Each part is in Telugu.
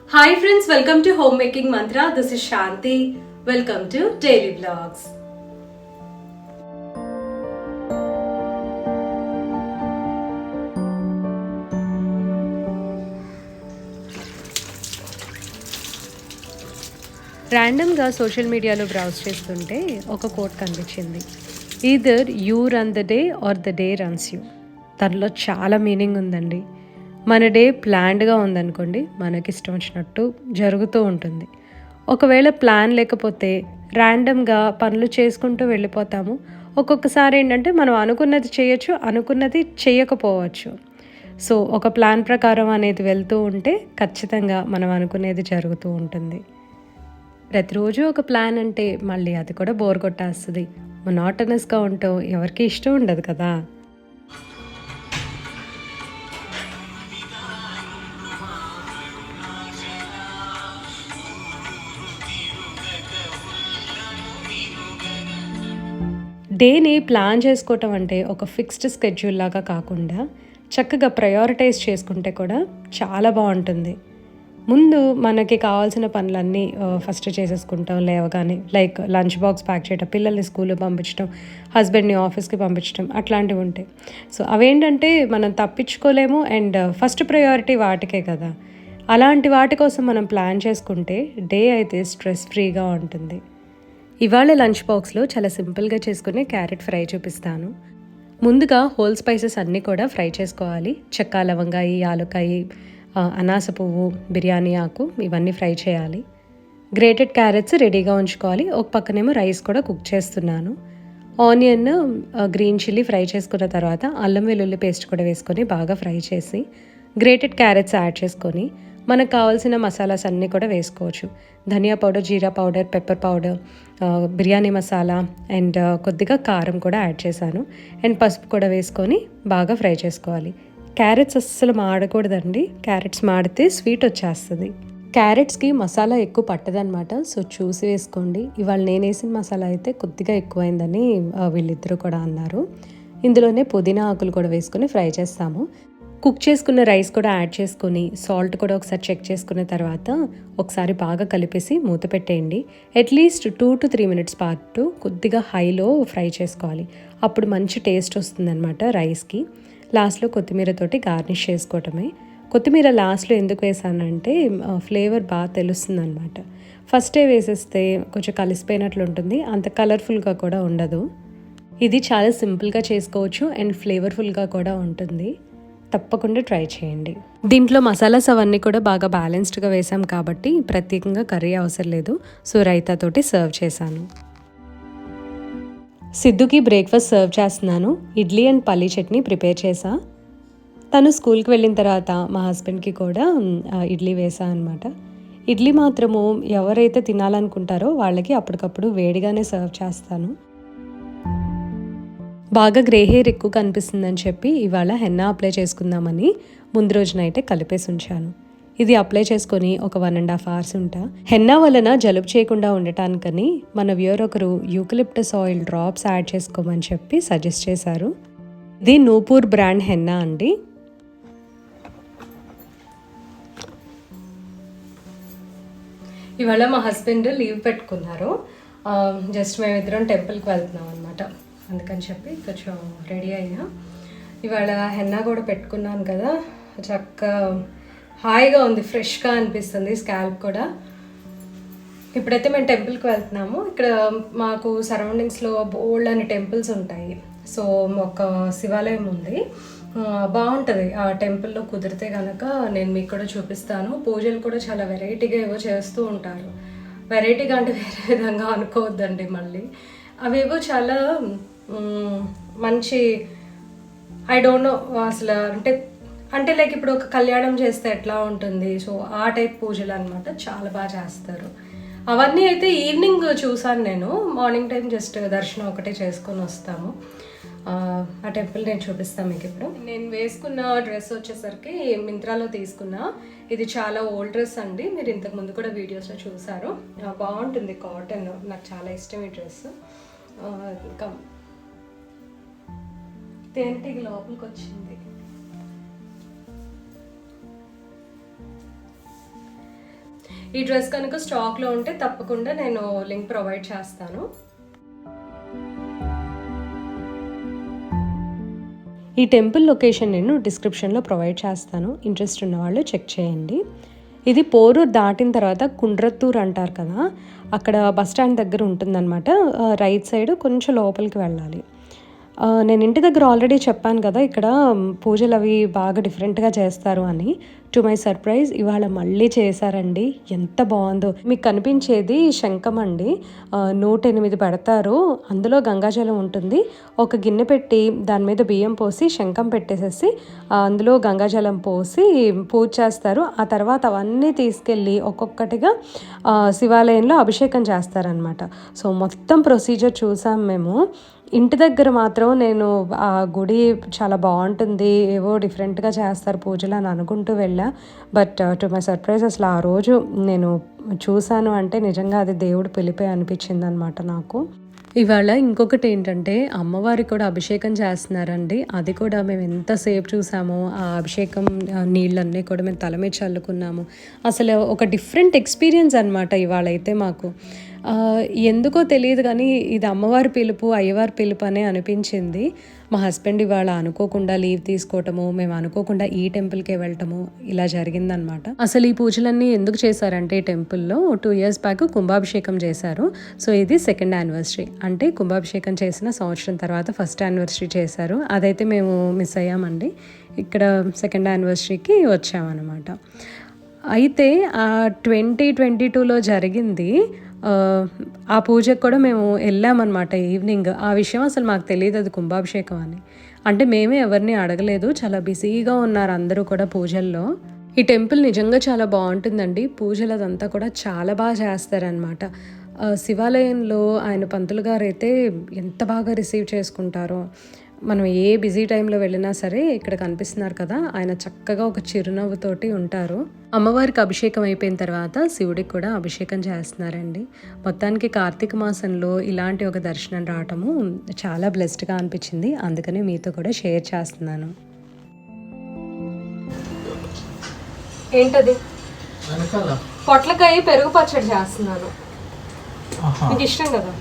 Hi friends, welcome to Homemaking Mantra. This is Shanti. Welcome to Daily Vlogs. ర్యాండమ్గా సోషల్ మీడియాలో బ్రౌజ్ చేస్తుంటే ఒక కోట్ కనిపించింది. Either you run the day or the day runs you. దానిలో చాలా మీనింగ్ ఉందండి. మన డే ప్లాన్డ్గా ఉందనుకోండి, మనకి ఇష్టం వచ్చినట్టు జరుగుతూ ఉంటుంది. ఒకవేళ ప్లాన్ లేకపోతే ర్యాండమ్గా పనులు చేసుకుంటూ వెళ్ళిపోతాము. ఒక్కొక్కసారి ఏంటంటే మనం అనుకున్నది చేయొచ్చు, అనుకున్నది చేయకపోవచ్చు. సో ఒక ప్లాన్ ప్రకారం అనేది వెళ్తూ ఉంటే ఖచ్చితంగా మనం అనుకునేది జరుగుతూ ఉంటుంది. ప్రతిరోజు ఒక ప్లాన్ అంటే మళ్ళీ అది కూడా బోర్ కొట్టేస్తుంది. మొనాటనస్గా ఉంటాం, ఎవరికి ఇష్టం ఉండదు కదా. డేని ప్లాన్ చేసుకోవటం అంటే ఒక ఫిక్స్డ్ స్కెడ్యూల్ లాగా కాకుండా చక్కగా ప్రయారిటైజ్ చేసుకుంటే కూడా చాలా బాగుంటుంది. ముందు మనకి కావాల్సిన పనులన్నీ ఫస్ట్ చేసేసుకుంటాం లేవగానే. లైక్ లంచ్ బాక్స్ ప్యాక్ చేయడం, పిల్లల్ని స్కూల్కి పంపించడం, హస్బెండ్ని ఆఫీస్కి పంపించడం, అట్లాంటివి ఉంటాయి. సో అవేంటంటే మనం తప్పించుకోలేము. అండ్ ఫస్ట్ ప్రయారిటీ వాటికే కదా. అలాంటి వాటి కోసం మనం ప్లాన్ చేసుకుంటే డే అయితే స్ట్రెస్ ఫ్రీగా ఉంటుంది. ఇవాళ లంచ్ బాక్స్లో చాలా సింపుల్గా చేసుకునే క్యారెట్ ఫ్రై చూపిస్తాను. ముందుగా హోల్ స్పైసెస్ అన్నీ కూడా ఫ్రై చేసుకోవాలి. చెక్క, లవంగాయి, యాలక్కాయి, అనాస పువ్వు, బిర్యానీ ఆకు, ఇవన్నీ ఫ్రై చేయాలి. గ్రేటెడ్ క్యారెట్స్ రెడీగా ఉంచుకోవాలి. ఒక పక్కనేమో రైస్ కూడా కుక్ చేస్తున్నాను. ఆనియన్, గ్రీన్ చిల్లీ ఫ్రై చేసుకున్న తర్వాత అల్లం వెల్లుల్లి పేస్ట్ కూడా వేసుకొని బాగా ఫ్రై చేసి గ్రేటెడ్ క్యారెట్స్ యాడ్ చేసుకొని మనకు కావాల్సిన మసాలాస్ అన్నీ కూడా వేసుకోవచ్చు. ధనియా పౌడర్, జీరా powder, pepper powder, biryani masala and కొద్దిగా కారం కూడా యాడ్ చేశాను. అండ్ పసుపు కూడా వేసుకొని బాగా ఫ్రై చేసుకోవాలి. క్యారెట్స్ అస్సలు మాడకూడదండి. క్యారెట్స్ మాడితే స్వీట్ వచ్చేస్తుంది. క్యారెట్స్కి మసాలా ఎక్కువ పట్టదనమాట. సో చూసి వేసుకోండి. ఇవాళ నేను వేసిన మసాలా అయితే కొద్దిగా ఎక్కువైందని వీళ్ళిద్దరూ కూడా అన్నారు. ఇందులోనే పుదీనా ఆకులు కూడా వేసుకొని ఫ్రై చేస్తాము. కుక్ చేసుకున్న రైస్ కూడా యాడ్ చేసుకొని సాల్ట్ కూడా ఒకసారి చెక్ చేసుకున్న తర్వాత ఒకసారి బాగా కలిపేసి మూత పెట్టేయండి. అట్లీస్ట్ 2 to 3 minutes పాటు కొద్దిగా హైలో ఫ్రై చేసుకోవాలి. అప్పుడు మంచి టేస్ట్ వస్తుందన్నమాట రైస్కి. లాస్ట్లో కొత్తిమీరతోటి గార్నిష్ చేసుకోవటమే. కొత్తిమీర లాస్ట్లో ఎందుకు వేసానంటే ఫ్లేవర్ బాగా తెలుస్తుంది అనమాట. ఫస్టే వేసేస్తే కొంచెం కలిసిపోయినట్లు ఉంటుంది, అంత కలర్ఫుల్గా కూడా ఉండదు. ఇది చాలా సింపుల్గా చేసుకోవచ్చు అండ్ ఫ్లేవర్ఫుల్గా కూడా ఉంటుంది. తప్పకుండా ట్రై చేయండి. దీంట్లో మసాలాస్ అవన్నీ కూడా బాగా బ్యాలెన్స్డ్గా వేసాం కాబట్టి ప్రత్యేకంగా కర్రీ అవసరం లేదు. సో రైతాతోటి సర్వ్ చేశాను. సిద్ధుకి బ్రేక్ఫాస్ట్ సర్వ్ చేస్తున్నాను. ఇడ్లీ అండ్ పల్లీ చట్నీ ప్రిపేర్ చేసా. తను స్కూల్కి వెళ్ళిన తర్వాత మా హస్బెండ్కి కూడా ఇడ్లీ వేసా అనమాట. ఇడ్లీ మాత్రము ఎవరైతే తినాలనుకుంటారో వాళ్ళకి అప్పటికప్పుడు వేడిగానే సర్వ్ చేస్తాను. బాగా గ్రే హెయిర్ ఎక్కువ కనిపిస్తుందని చెప్పి ఇవాళ హెన్నా అప్లై చేసుకుందామని ముందు రోజు నైటే కలిపేసి ఉంచాను. ఇది అప్లై చేసుకొని ఒక 1.5 hours ఉంటా. హెన్నా వలన జలుబు చేయకుండా ఉండటానికని మన వ్యూయర్ ఒకరు యూకలిప్టస్ ఆయిల్ డ్రాప్స్ యాడ్ చేసుకోమని చెప్పి సజెస్ట్ చేశారు. ఇది నూపూర్ బ్రాండ్ హెన్నా అండి. ఇవాళ మా హస్బెండ్ లీవ్ పెట్టుకున్నారు. జస్ట్ మేమిద్దరం టెంపుల్కి వెళ్తున్నాం అనమాట. అందుకని చెప్పి కొంచెం రెడీ అయినా. ఇవాళ హెన్నా కూడా పెట్టుకున్నాను కదా, చక్కగా హాయిగా ఉంది, ఫ్రెష్గా అనిపిస్తుంది స్కాల్ప్ కూడా. ఇప్పుడైతే మేము టెంపుల్కి వెళ్తున్నాము. ఇక్కడ మాకు సరౌండింగ్స్లో బోల్డ్ అని టెంపుల్స్ ఉంటాయి. సో ఒక శివాలయం ఉంది, బాగుంటుంది. ఆ టెంపుల్లో కుదిరితే కనుక నేను మీకు కూడా చూపిస్తాను. పూజలు కూడా చాలా వెరైటీగా ఏవో చేస్తూ ఉంటారు. వెరైటీగా అంటే వేరే విధంగా అనుకోవద్దండి. మళ్ళీ అవేవో చాలా మంచి, ఐ డోంట్ నో అసలు అంటే లైక్ ఇప్పుడు ఒక కళ్యాణం చేస్తే ఎట్లా ఉంటుంది, సో ఆ టైప్ పూజలు అనమాట. చాలా బాగా చేస్తారు. అవన్నీ అయితే ఈవినింగ్ చూసాను నేను. మార్నింగ్ టైం జస్ట్ దర్శనం ఒకటే చేసుకొని వస్తాము. ఆ టెంపుల్ నేను చూపిస్తాను మీకు ఇప్పుడు. నేను వేసుకున్న డ్రెస్ వచ్చేసరికి మింత్రాలో తీసుకున్నా. ఇది చాలా ఓల్డ్ డ్రెస్ అండి. మీరు ఇంతకు ముందు కూడా వీడియోస్లో చూసారు. బాగుంటుంది, కాటన్. నాకు చాలా ఇష్టం ఈ డ్రెస్. ఇంకా తేనెటీగ లోపలికి వచ్చింది. ఈ డ్రెస్ కనుక స్టాక్లో ఉంటే తప్పకుండా నేను లింక్ ప్రొవైడ్ చేస్తాను. ఈ టెంపుల్ లొకేషన్ నేను డిస్క్రిప్షన్లో ప్రొవైడ్ చేస్తాను, ఇంట్రెస్ట్ ఉన్న వాళ్ళు చెక్ చేయండి. ఇది పోరూరు దాటిన తర్వాత కుండ్రత్తూరు అంటారు కదా, అక్కడ బస్ స్టాండ్ దగ్గర ఉంటుందన్నమాట. రైట్ సైడ్ కొంచెం లోపలికి వెళ్ళాలి. నేను ఇంటి దగ్గర ఆల్రెడీ చెప్పాను కదా ఇక్కడ పూజలు అవి బాగా డిఫరెంట్గా చేస్తారు అని. టు మై సర్ప్రైజ్ ఇవాళ మళ్ళీ చేశారండి. ఎంత బాగుందో. మీకు కనిపించేది శంఖం అండి. 108 పెడతారు. అందులో గంగాజలం ఉంటుంది. ఒక గిన్నె పెట్టి దాని మీద బియ్యం పోసి శంఖం పెట్టేసేసి అందులో గంగాజలం పోసి పూజ చేస్తారు. ఆ తర్వాత అవన్నీ తీసుకెళ్ళి ఒక్కొక్కటిగా శివాలయంలో అభిషేకం చేస్తారనమాట. సో మొత్తం ప్రొసీజర్ చూసాం మేము. ఇంటి దగ్గర మాత్రం నేను ఆ గుడి చాలా బాగుంటుంది, ఏవో డిఫరెంట్గా చేస్తారు పూజలు అని అనుకుంటూ వెళ్ళా. బట్ టు మై సర్ప్రైజ్ అసలు ఆ రోజు నేను చూశాను అంటే నిజంగా అది దేవుడు పిలిపే అనిపించింది అనమాట నాకు. ఇవాళ ఇంకొకటి ఏంటంటే అమ్మవారికి కూడా అభిషేకం చేస్తున్నారండి. అది కూడా మేము ఎంతసేపు చూసామో, ఆ అభిషేకం నీళ్ళన్నీ కూడా మేము తల మీద చల్లుకున్నాము. అసలు ఒక డిఫరెంట్ ఎక్స్పీరియన్స్ అనమాట ఇవాళ అయితే మాకు. ఎందుకో తెలియదు కానీ ఇది అమ్మవారి పిలుపు, అయ్యవారి పిలుపు అనే అనిపించింది. మా హస్బెండ్ ఇవాళ అనుకోకుండా లీవ్ తీసుకోవటము, మేము అనుకోకుండా ఈ టెంపుల్కే వెళ్ళటము ఇలా జరిగిందనమాట. అసలు ఈ పూజలన్నీ ఎందుకు చేశారంటే టెంపుల్లో 2 years బ్యాక్ కుంభాభిషేకం చేశారు. సో ఇది 2nd anniversary, అంటే కుంభాభిషేకం చేసిన సంవత్సరం తర్వాత 1st anniversary చేశారు. అదైతే మేము మిస్ అయ్యామండి. ఇక్కడ 2nd anniversaryకి వచ్చామన్నమాట. అయితే 2022లో జరిగింది. ఆ పూజకు కూడా మేము వెళ్ళామన్నమాట ఈవినింగ్. ఆ విషయం అసలు మాకు తెలియదు అది కుంభాభిషేకం అని. అంటే మేమే ఎవరిని అడగలేదు, చాలా బిజీగా ఉన్నారు అందరూ కూడా పూజల్లో. ఈ టెంపుల్ నిజంగా చాలా బాగుంటుందండి. పూజలు అదంతా కూడా చాలా బాగా చేస్తారనమాట. శివాలయంలో ఆయన పంతులు గారు అయితే ఎంత బాగా రిసీవ్ చేసుకుంటారో. మనం ఏ బిజీ టైంలో వెళ్ళినా సరే ఇక్కడ కనిపిస్తున్నారు కదా, ఆయన చక్కగా ఒక చిరునవ్వుతోటి ఉంటారు. అమ్మవారికి అభిషేకం అయిపోయిన తర్వాత శివుడికి కూడా అభిషేకం చేస్తున్నారండి. మొత్తానికి కార్తీక మాసంలో ఇలాంటి ఒక దర్శనం రావటము చాలా బ్లెస్డ్గా అనిపించింది. అందుకని మీతో కూడా షేర్ చేస్తున్నాను. ఏంటది? పొట్లకాయ పెరుగు పచ్చడి చేస్తున్నాను. మీకు ఇష్టం కదా.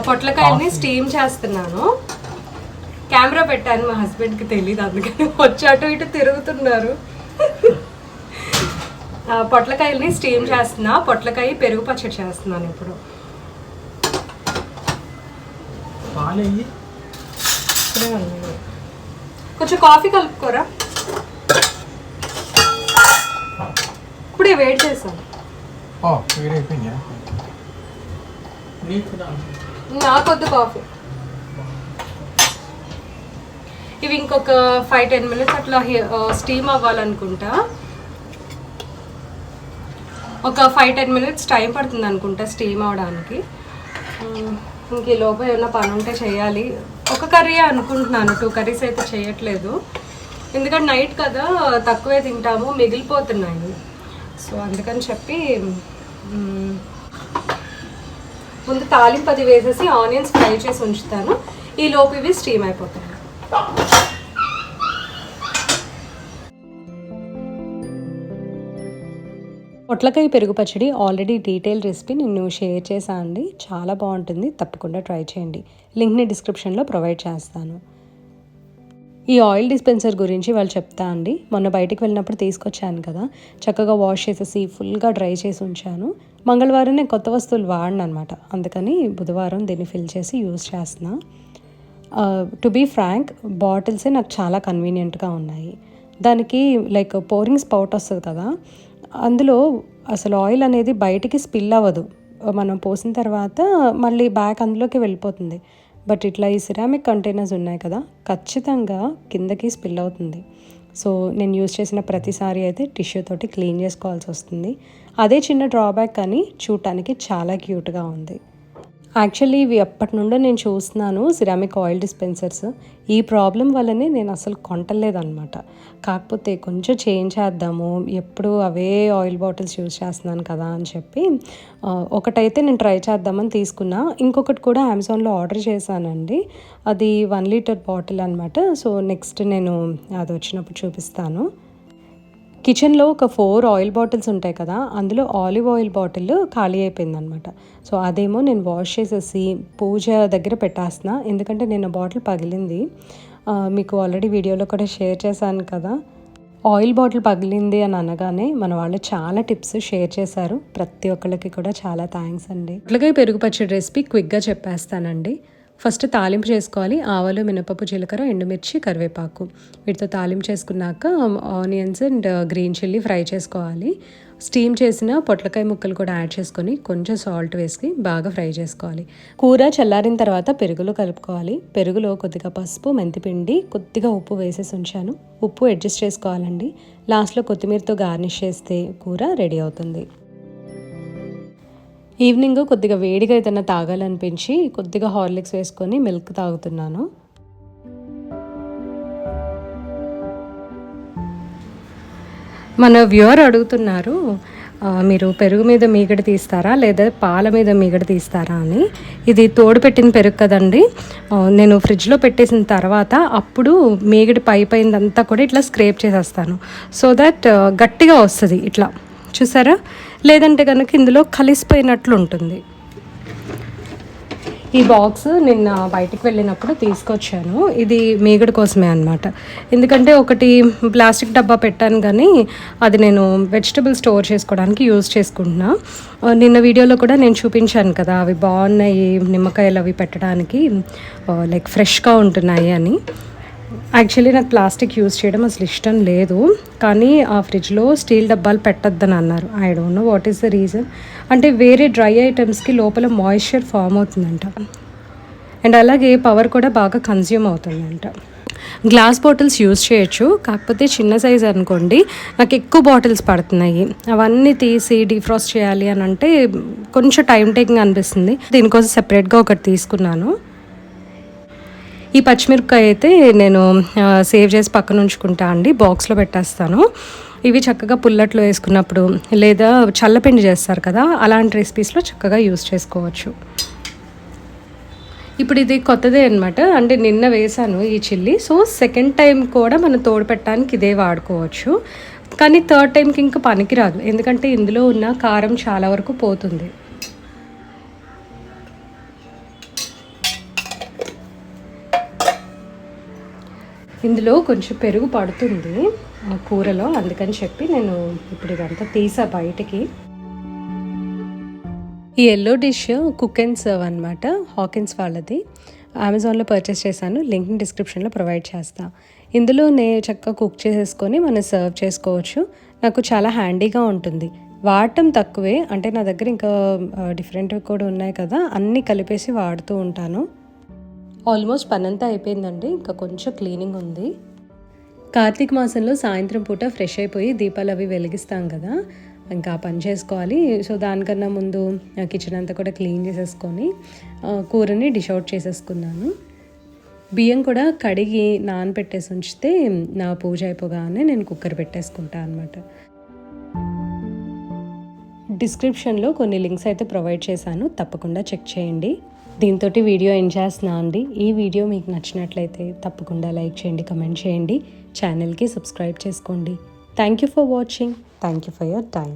పొట్లకాయని స్టీమ్ చేస్తున్నాను. కెమెరా పెట్టాను, మా హస్బెండ్కి తెలియదు, అందుకని వచ్చి అటు ఇటు తిరుగుతున్నారు. పొట్లకాయల్ని స్టీమ్ చేస్తున్నా. పొట్లకాయ పెరుగు పచ్చడి చేస్తున్నాను ఇప్పుడు. కొంచెం కాఫీ కలుపుకోరా. ఇప్పుడే వెయిట్ చేశాను. నాకొద్దు కాఫీ. ఇవి ఇంకొక 5-10 minutes అట్లా స్టీమ్ అవ్వాలనుకుంటా. ఒక 5-10 minutes టైం పడుతుంది అనుకుంటా స్టీమ్ అవడానికి. ఇంక ఈ లోపల ఏమైనా పని ఉంటే చేయాలి. ఒక కర్రీ అనుకుంటున్నాను, 2 curries అయితే చేయట్లేదు. ఎందుకంటే నైట్ కదా తక్కువే తింటాము, మిగిలిపోతున్నాయి. సో అందుకని చెప్పి ముందు తాలింపు అది వేసేసి ఆనియన్స్ ఫ్రై చేసి ఉంచుతాను. ఈ లోపు ఇవి స్టీమ్ అయిపోతాయి. పొట్లకాయ పెరుగు పచ్చడి ఆల్రెడీ డీటెయిల్ రెసిపీ నేను షేర్ చేశాను అండి. చాలా బాగుంటుంది, తప్పకుండా ట్రై చేయండి. లింక్ని డిస్క్రిప్షన్లో ప్రొవైడ్ చేస్తాను. ఈ ఆయిల్ డిస్పెన్సర్ గురించి వాళ్ళు చెప్తా అండి. మొన్న బయటికి వెళ్ళినప్పుడు తీసుకొచ్చాను కదా, చక్కగా వాష్ చేసేసి ఫుల్గా డ్రై చేసి ఉంచాను. మంగళవారం నేను కొత్త వస్తువులు వాడిన అనమాట, అందుకని బుధవారం దీన్ని ఫిల్ చేసి యూజ్ చేస్తున్నా. టు బీ ఫ్రాంక్, బాటిల్సే నాకు చాలా కన్వీనియంట్గా ఉన్నాయి. దానికి లైక్ పోరింగ్ స్పౌట్ వస్తుంది కదా, అందులో అసలు ఆయిల్ అనేది బయటికి స్పిల్ అవ్వదు. మనం పోసిన తర్వాత మళ్ళీ బ్యాక్ అందులోకి వెళ్ళిపోతుంది. బట్ ఇట్లా ఈ సిరామిక్ కంటైనర్స్ ఉన్నాయి కదా, ఖచ్చితంగా కిందకి స్పిల్ అవుతుంది. సో నేను యూజ్ చేసిన ప్రతిసారి అయితే టిష్యూ తోటి క్లీన్ చేసుకోవాల్సి వస్తుంది. అదే చిన్న డ్రాబ్యాక్, కానీ చూడటానికి చాలా క్యూట్గా ఉంది. యాక్చువల్లీ ఇవి ఎప్పటి నుండో నేను చూస్తున్నాను సిరామిక్ ఆయిల్ డిస్పెన్సర్స్. ఈ ప్రాబ్లం వల్లనే నేను అసలు కొంటలేదన్నమాట. కాకపోతే కొంచెం చేంజ్ చేద్దాము, ఎప్పుడు అవే ఆయిల్ బాటిల్స్ యూజ్ చేస్తున్నాను కదా అని చెప్పి ఒకటైతే నేను ట్రై చేద్దామని తీసుకున్నా. ఇంకొకటి కూడా అమెజాన్లో ఆర్డర్ చేశానండి. అది 1 liter బాటిల్ అనమాట. సో నెక్స్ట్ నేను అది వచ్చినప్పుడు చూపిస్తాను. కిచెన్లో ఒక 4 ఆయిల్ బాటిల్స్ ఉంటాయి కదా, అందులో ఆలివ్ ఆయిల్ బాటిల్ ఖాళీ అయిపోయిందనమాట. సో అదేమో నేను వాష్ చేసేసి పూజ దగ్గర పెట్టేస్తున్నా, ఎందుకంటే నేను బాటిల్ పగిలింది. మీకు ఆల్రెడీ వీడియోలో కూడా షేర్ చేశాను కదా. ఆయిల్ బాటిల్ పగిలింది అని అనగానే మన వాళ్ళు చాలా టిప్స్ షేర్ చేశారు. ప్రతి ఒక్కళ్ళకి కూడా చాలా థ్యాంక్స్ అండి. అట్లాగే పెరుగు పచ్చడి రెసిపీ క్విక్గా చెప్పేస్తానండి. ఫస్ట్ తాలింపు చేసుకోవాలి. ఆవాలు, మినపప్పు, జీలకర్ర, ఎండుమిర్చి, కరివేపాకు వీటితో తాలింపు చేసుకున్నాక onions and green chilli fry చేసుకోవాలి. స్టీమ్ చేసిన పొట్లకాయ ముక్కలు కూడా యాడ్ చేసుకొని కొంచెం సాల్ట్ వేసి బాగా ఫ్రై చేసుకోవాలి. కూర చల్లారిన తర్వాత పెరుగులో కలుపుకోవాలి. పెరుగులో కొద్దిగా పసుపు, మెంతిపిండి, కొద్దిగా ఉప్పు వేసేసి ఉంచాను. ఉప్పు అడ్జస్ట్ చేసుకోవాలండి. లాస్ట్లో కొత్తిమీరతో గార్నిష్ చేస్తే కూర రెడీ అవుతుంది. ఈవినింగ్ కొద్దిగా వేడిగా ఏదైనా తాగాలనిపించి కొద్దిగా హార్లిక్స్ వేసుకొని మిల్క్ తాగుతున్నాను. మన వ్యూవర్ అడుగుతున్నారు, మీరు పెరుగు మీద మీగడ తీస్తారా లేదా పాల మీద మీగడ తీస్తారా అని. ఇది తోడు పెట్టిన పెరుగు కదండి. నేను ఫ్రిడ్జ్లో పెట్టేసిన తర్వాత అప్పుడు మీగడ పైదంతా కూడా ఇట్లా స్క్రేప్ చేసేస్తాను, సో దట్ గట్టిగా వస్తుంది. ఇట్లా చూసారా, లేదంటే కనుక ఇందులో కలిసిపోయినట్లు ఉంటుంది. ఈ బాక్స్ నిన్న బయటికి వెళ్ళినప్పుడు తీసుకొచ్చాను. ఇది మీగడ కోసమే అనమాట. ఎందుకంటే ఒకటి ప్లాస్టిక్ డబ్బా పెట్టాను, కానీ అది నేను వెజిటబుల్ స్టోర్ చేసుకోవడానికి యూజ్ చేసుకుంటున్నా. నిన్న వీడియోలో కూడా నేను చూపించాను కదా, అవి బాగున్నాయి నిమ్మకాయలు అవి పెట్టడానికి, లైక్ ఫ్రెష్గా ఉంటున్నాయి అని. యాక్చువల్లీ నాకు ప్లాస్టిక్ యూజ్ చేయడం అసలు ఇష్టం లేదు, కానీ ఆ ఫ్రిడ్జ్లో స్టీల్ డబ్బాలు పెట్టొద్దని అన్నారు. I don't know what is the reason. అంటే వేరే డ్రై ఐటమ్స్కి లోపల మాయిశ్చర్ ఫామ్ అవుతుందంట, అండ్ అలాగే పవర్ కూడా బాగా కన్జ్యూమ్ అవుతుందంట. గ్లాస్ బాటిల్స్ యూజ్ చేయొచ్చు, కాకపోతే చిన్న సైజ్ అనుకోండి. నాకు ఎక్కువ బాటిల్స్ పడుతున్నాయి, అవన్నీ తీసి డీఫ్రాస్ట్ చేయాలి అని అంటే కొంచెం టైం టేకింగ్ అనిపిస్తుంది. దీనికోసం సెపరేట్గా ఒకటి తీసుకున్నాను. ఈ పచ్చిమిరపకాయ అయితే నేను సేవ్ చేసి పక్కన ఉంచుకుంటా అండి, బాక్స్లో పెట్టేస్తాను. ఇవి చక్కగా పుల్లట్లో వేసుకున్నప్పుడు లేదా చల్లపిండి చేస్తారు కదా, అలాంటి రెసిపీస్లో చక్కగా యూస్ చేసుకోవచ్చు. ఇప్పుడు ఇది కొత్తదే అనమాట, అంటే నిన్న వేసాను ఈ చిల్లీ. సో సెకండ్ టైం కూడా మనం తోడు పెట్టడానికి ఇదే వాడుకోవచ్చు, కానీ థర్డ్ టైంకి ఇంకా పనికిరాదు, ఎందుకంటే ఇందులో ఉన్న కారం చాలా వరకు పోతుంది. ఇందులో కొంచెం పెరుగు పడుతుంది కూరలో, అందుకని చెప్పి నేను ఇప్పుడు ఇదంతా తీసా బయటికి. ఈ yellow dish cook and serve అనమాట, హాకిన్స్ వాళ్ళది. అమెజాన్లో పర్చేస్ చేశాను, లింక్ డిస్క్రిప్షన్లో ప్రొవైడ్ చేస్తా. ఇందులోనే చక్కగా కుక్ చేసేసుకొని మనం సర్వ్ చేసుకోవచ్చు. నాకు చాలా హ్యాండీగా ఉంటుంది, వాడటం తక్కువే, అంటే నా దగ్గర ఇంకా డిఫరెంట్వి కూడా ఉన్నాయి కదా, అన్నీ కలిపేసి వాడుతూ ఉంటాను. ఆల్మోస్ట్ పనంతా అయిపోయిందండి, ఇంకా కొంచెం క్లీనింగ్ ఉంది. కార్తీక మాసంలో సాయంత్రం పూట ఫ్రెష్ అయిపోయి దీపాలు అవి వెలిగిస్తాం కదా, ఇంకా పని చేసుకోవాలి. సో దానికన్నా ముందు కిచెన్ అంతా కూడా క్లీన్ చేసేసుకొని కూరని డిష్ అవుట్ చేసేసుకున్నాను. బియ్యం కూడా కడిగి నానబెట్టేసి ఉంచితే నా పూజ అయిపోగానే నేను కుక్కర్ పెట్టేసుకుంటాను అనమాట. డిస్క్రిప్షన్లో కొన్ని లింక్స్ అయితే ప్రొవైడ్ చేశాను, తప్పకుండా చెక్ చేయండి. దీంతో వీడియో ఎండ్ చేస్తున్నా అండి. ఈ వీడియో మీకు నచ్చినట్లయితే తప్పకుండా లైక్ చేయండి, కమెంట్ చేయండి, ఛానల్కి సబ్స్క్రైబ్ చేసుకోండి. Thank you for watching. Thank you for your time.